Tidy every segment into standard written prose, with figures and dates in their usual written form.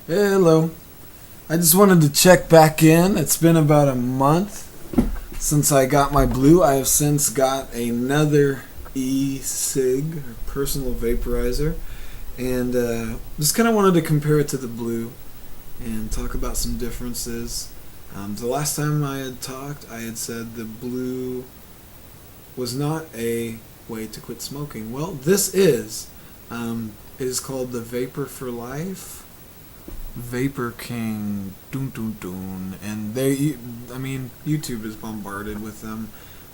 Hello. I just wanted to check back in. It's been about a month since I got my blue. I have since got another e-cig, or personal vaporizer, and just kind of wanted to compare it to the blue and talk about some differences. The last time I had talked, I had said the blue was not a way to quit smoking. Well, this is. It is called the Vapor for Life. Vaporking, and YouTube is bombarded with them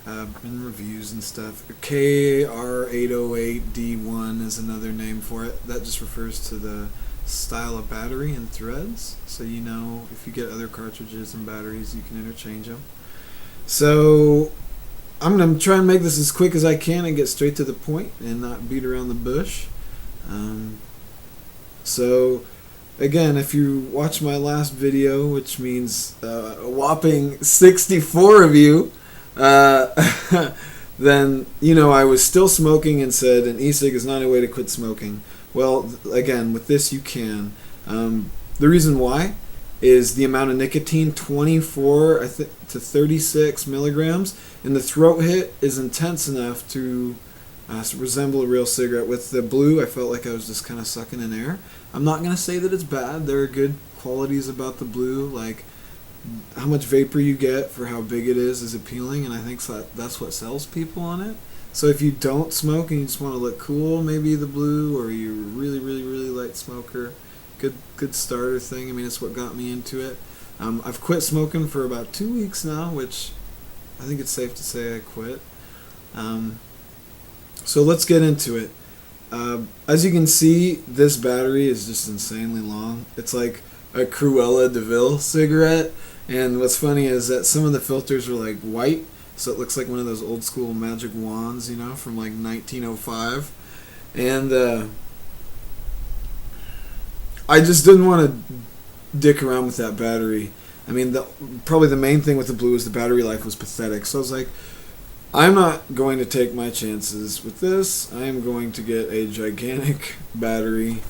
in reviews and stuff. KR808D1 is another name for it. That just refers to the style of battery and threads, so you know if you get other cartridges and batteries, you can interchange them. So I'm going to try and make this as quick as I can and get straight to the point and not beat around the bush. So again, if you watch my last video, which means a whopping 64 of you, then you know I was still smoking and said an e-cig is not a way to quit smoking. Well, again, with this you can. The reason why is the amount of nicotine, 24 to 36 milligrams, and the throat hit is intense enough to resemble a real cigarette. With the blue, I felt like I was just kind of sucking in air. I'm not going to say that it's bad. There are good qualities about the blue, like how much vapor you get for how big it is appealing, and I think that's what sells people on it. So if you don't smoke and you just want to look cool, maybe the blue, or you're a really, really, really light smoker, good starter thing. I mean, it's what got me into it. I've quit smoking for about 2 weeks now, which I think it's safe to say I quit. So let's get into it. As you can see, this battery is just insanely long. It's like a Cruella de Vil cigarette, and what's funny is that some of the filters are like white, so it looks like one of those old school magic wands, you know, from like 1905. And I just didn't want to dick around with that battery. I mean, probably the main thing with the blue is the battery life was pathetic, so I was like, I'm not going to take my chances with this. I am going to get a gigantic battery,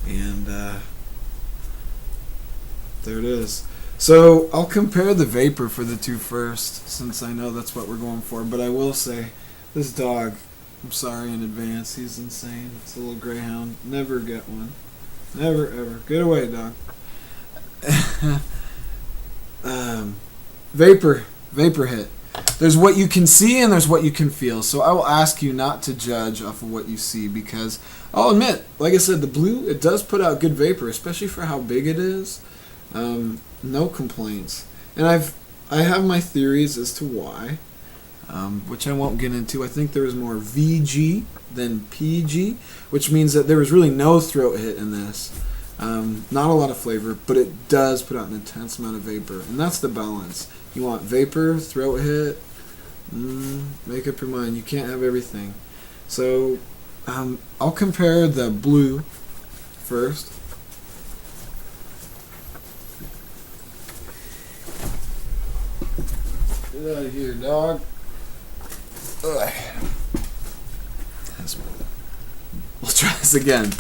and there it is. So I'll compare the vapor for the two first, since I know that's what we're going for. But I will say, this dog, I'm sorry in advance, he's insane. It's a little greyhound. Never get one. Never, ever. Get away, dog. Vapor hit. There's what you can see and there's what you can feel. So I will ask you not to judge off of what you see, because I'll admit, like I said, the blue, it does put out good vapor, especially for how big it is. No complaints. And I have my theories as to why, which I won't get into. I think there was more VG than PG, which means that there was really no throat hit in this. Not a lot of flavor, but it does put out an intense amount of vapor, and that's the balance. You want vapor, throat hit, make up your mind. You can't have everything. So I'll compare the blue first. Get out of here, dog. Ugh. We'll try this again.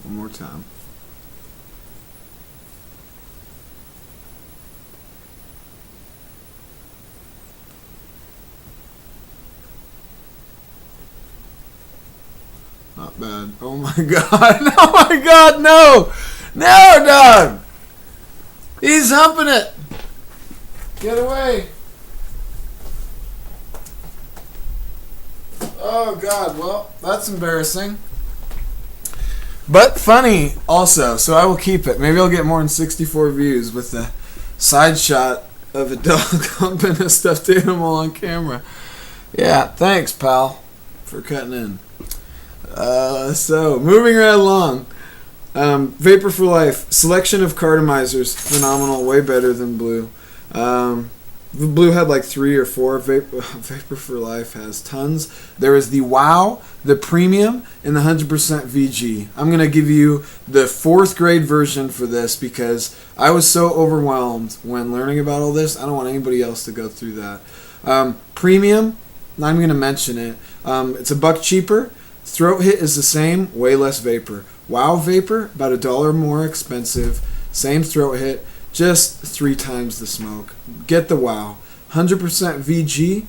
One more time. Not bad. Oh my god. Oh my god, no! No, dog! He's humping it! Get away! Oh god, well, that's embarrassing. But funny also, so I will keep it. Maybe I'll get more than 64 views with the side shot of a dog humping a stuffed animal on camera. Yeah, thanks, pal, for cutting in. So, moving right along. Vapor for Life. Selection of cartomizers. Phenomenal. Way better than blue. The blue had like 3 or 4. Vapor for Life has tons. There is the Wow, the Premium, and the 100% VG. I'm going to give you the 4th grade version for this because I was so overwhelmed when learning about all this. I don't want anybody else to go through that. Premium, not even going to mention it. It's $1 cheaper. Throat hit is the same, way less vapor. Wow Vapor, about $1 more expensive. Same throat hit. Just 3 times the smoke. Get the Wow. 100% VG,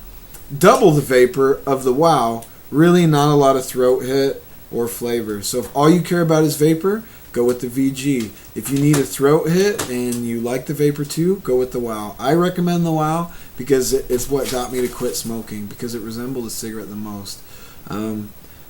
double the vapor of the Wow. Really not a lot of throat hit or flavor. So if all you care about is vapor, go with the VG. If you need a throat hit and you like the vapor too, go with the Wow. I recommend the Wow because it's what got me to quit smoking because it resembled a cigarette the most.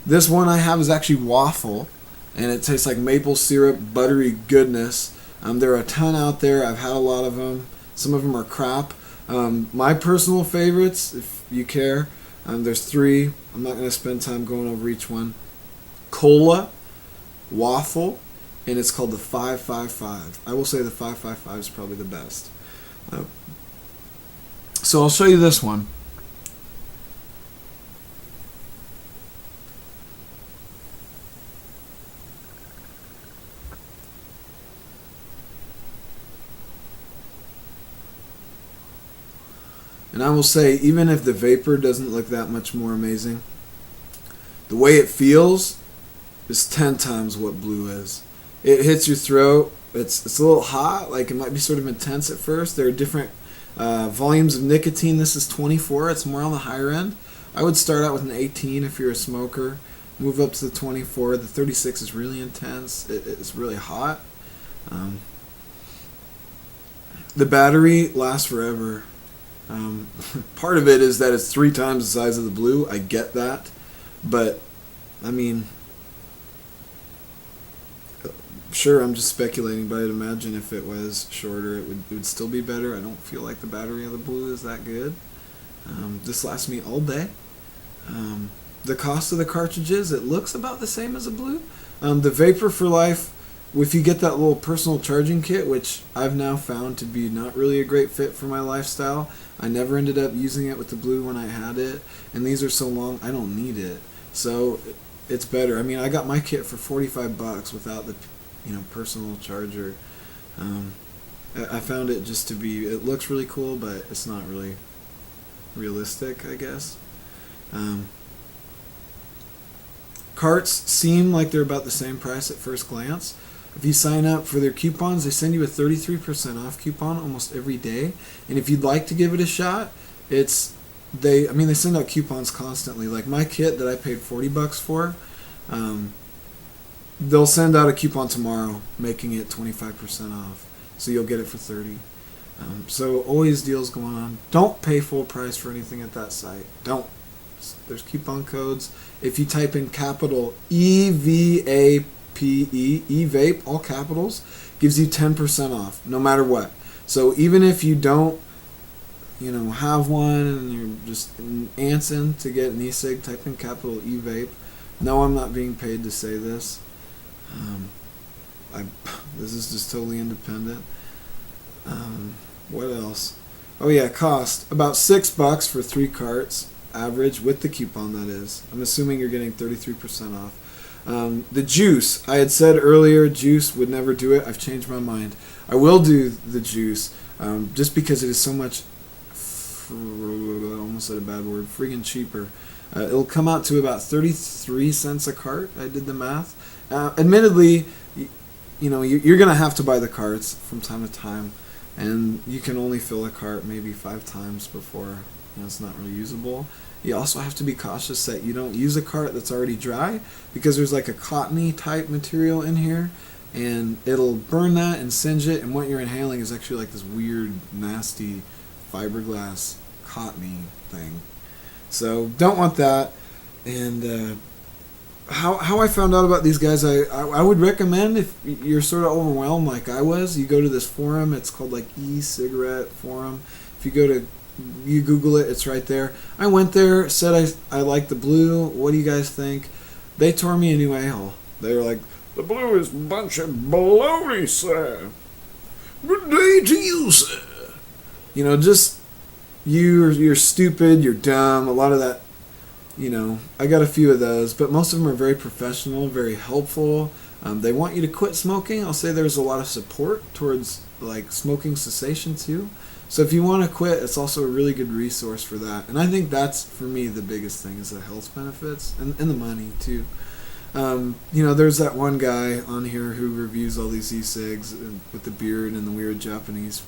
This one I have is actually waffle, and it tastes like maple syrup, buttery goodness. There are a ton out there. I've had a lot of them. Some of them are crap. My personal favorites, if you care, there's 3. I'm not going to spend time going over each one. Cola, waffle, and it's called the 555. I will say the 555 is probably the best. So I'll show you this one. And I will say, even if the vapor doesn't look that much more amazing, the way it feels is 10 times what blue is. It hits your throat. It's a little hot, like it might be sort of intense at first. There are different volumes of nicotine. This is 24. It's more on the higher end. I would start out with an 18 if you're a smoker. Move up to the 24. The 36 is really intense. It's really hot. The battery lasts forever. Part of it is that it's 3 times the size of the blue. I get that, but I mean, sure, I'm just speculating, but I'd imagine if it was shorter, it would still be better. I don't feel like the battery of the blue is that good. This lasts me all day. The cost of the cartridges, it looks about the same as a blue. The Vapor for Life, if you get that little personal charging kit, which I've now found to be not really a great fit for my lifestyle. I never ended up using it with the blue when I had it, and these are so long I don't need it. So it's better. I mean, I got my kit for $45 without the personal charger. I found it just to be, it looks really cool, but it's not really realistic, I guess. Carts seem like they're about the same price at first glance. If you sign up for their coupons, they send you a 33% off coupon almost every day. And if you'd like to give it a shot, they send out coupons constantly. Like my kit that I paid $40 for, they'll send out a coupon tomorrow, making it 25% off. So you'll get it for $30. So always deals going on. Don't pay full price for anything at that site. Don't. There's coupon codes. If you type in capital EVAPE, eVape, all capitals, gives you 10% off, no matter what. So even if you don't, have one and you're just antsing to get an e-cig, type in capital eVape. No, I'm not being paid to say this. This is just totally independent. What else? Oh yeah, cost about $6 for 3 carts, average with the coupon, that is. I'm assuming you're getting 33% off. The juice, I had said earlier, juice would never do it. I've changed my mind. I will do the juice, just because it is so much, I almost said a bad word, friggin' cheaper. It'll come out to about 33 cents a cart. I did the math. Admittedly, you're going to have to buy the carts from time to time, and you can only fill a cart maybe 5 times before it's not really usable. You also have to be cautious that you don't use a cart that's already dry, because there's like a cottony type material in here, and it'll burn that and singe it, and what you're inhaling is actually like this weird, nasty fiberglass cottony thing. So don't want that. And how I found out about these guys, I would recommend, if you're sort of overwhelmed like I was, you go to this forum. It's called like e-cigarette forum. If you Google it, it's right there. I went there, said I like the blue. What do you guys think? They tore me a new a-hole. They were like, the blue is a bunch of baloney, sir. Good day to you, sir. Just you're stupid, you're dumb. A lot of that, I got a few of those, but most of them are very professional, very helpful. They want you to quit smoking. I'll say there's a lot of support towards like smoking cessation too. So if you want to quit, it's also a really good resource for that. And I think that's, for me, the biggest thing is the health benefits and the money too. There's that one guy on here who reviews all these e-cigs with the beard and the weird Japanese,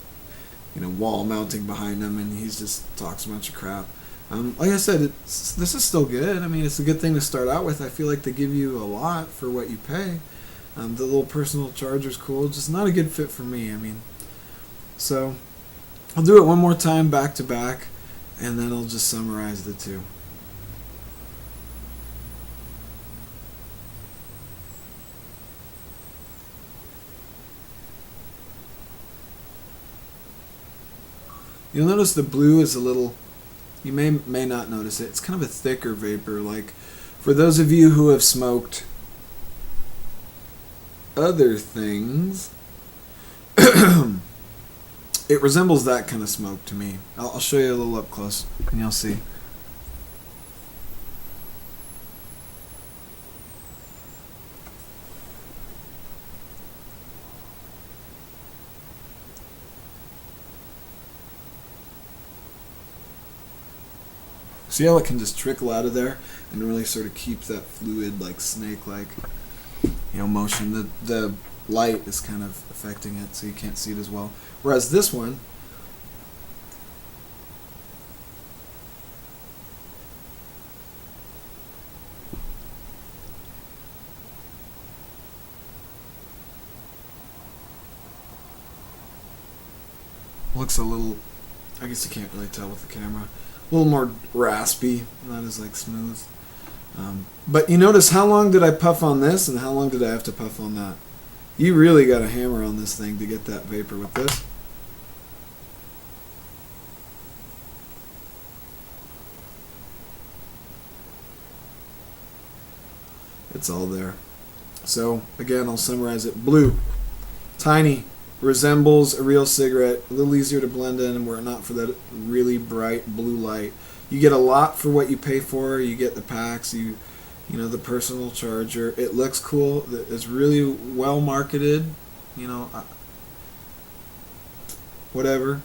wall mounting behind him, and he just talks a bunch of crap. Like I said, this is still good. I mean, it's a good thing to start out with. I feel like they give you a lot for what you pay. The little personal charger's cool, just not a good fit for me. I mean, so I'll do it one more time back to back, and then I'll just summarize the two. You'll notice the blue is a little, you may not notice it, it's kind of a thicker vapor. Like, for those of you who have smoked other things, it resembles that kind of smoke to me. I'll show you a little up close, and you'll see. See how it can just trickle out of there and really sort of keep that fluid, like snake-like, motion. The light is kind of affecting it, so you can't see it as well. Whereas this one, looks a little, I guess you can't really tell with the camera, a little more raspy, not as like smooth. But you notice how long did I puff on this and how long did I have to puff on that? You really got to hammer on this thing to get that vapor with this. It's all there. So again, I'll summarize it. Blue, tiny, resembles a real cigarette, a little easier to blend in, and were it not for that really bright blue light. You get a lot for what you pay for. You get the packs, the personal charger. It looks cool. It's really well marketed. Whatever.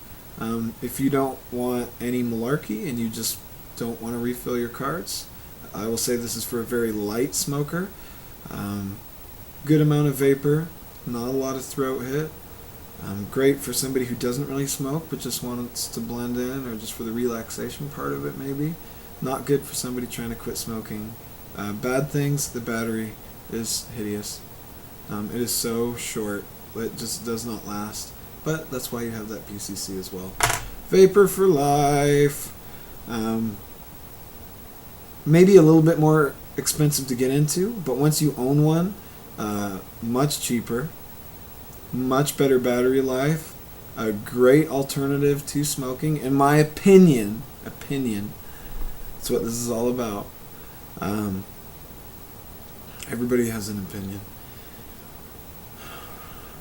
If you don't want any malarkey and you just don't want to refill your carts, I will say this is for a very light smoker. Good amount of vapor, not a lot of throat hit. Great for somebody who doesn't really smoke but just wants to blend in, or just for the relaxation part of it maybe. Not good for somebody trying to quit smoking. Bad things, the battery is hideous. It is so short, it just does not last. But that's why you have that PCC as well. Vapor for life. Maybe a little bit more expensive to get into, but once you own one, much cheaper. Much better battery life, a great alternative to smoking, in my opinion. That's what this is all about. Everybody has an opinion.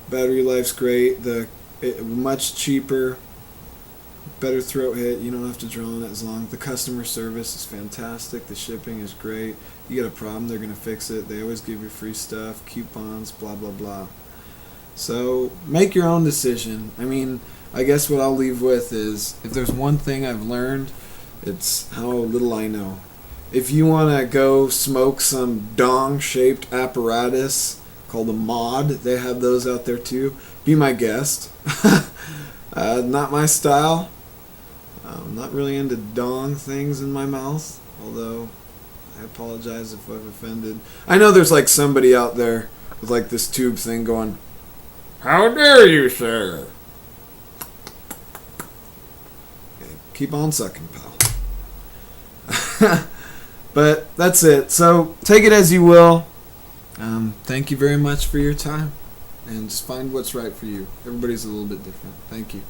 Battery life's great. Much cheaper, better throat hit. You don't have to draw on it as long. The customer service is fantastic. The shipping is great. You get a problem, they're gonna fix it. They always give you free stuff, coupons, blah blah blah. So make your own decision. I mean, I guess what I'll leave with is, if there's one thing I've learned, it's how little I know. If you want to go smoke some dong-shaped apparatus called a mod, they have those out there too, be my guest. Not my style. I'm not really into dong things in my mouth, although I apologize if I've offended. I know there's like somebody out there with like this tube thing going, "How dare you, sir?" Okay, keep on sucking, pal. But that's it. So take it as you will. Thank you very much for your time. And just find what's right for you. Everybody's a little bit different. Thank you.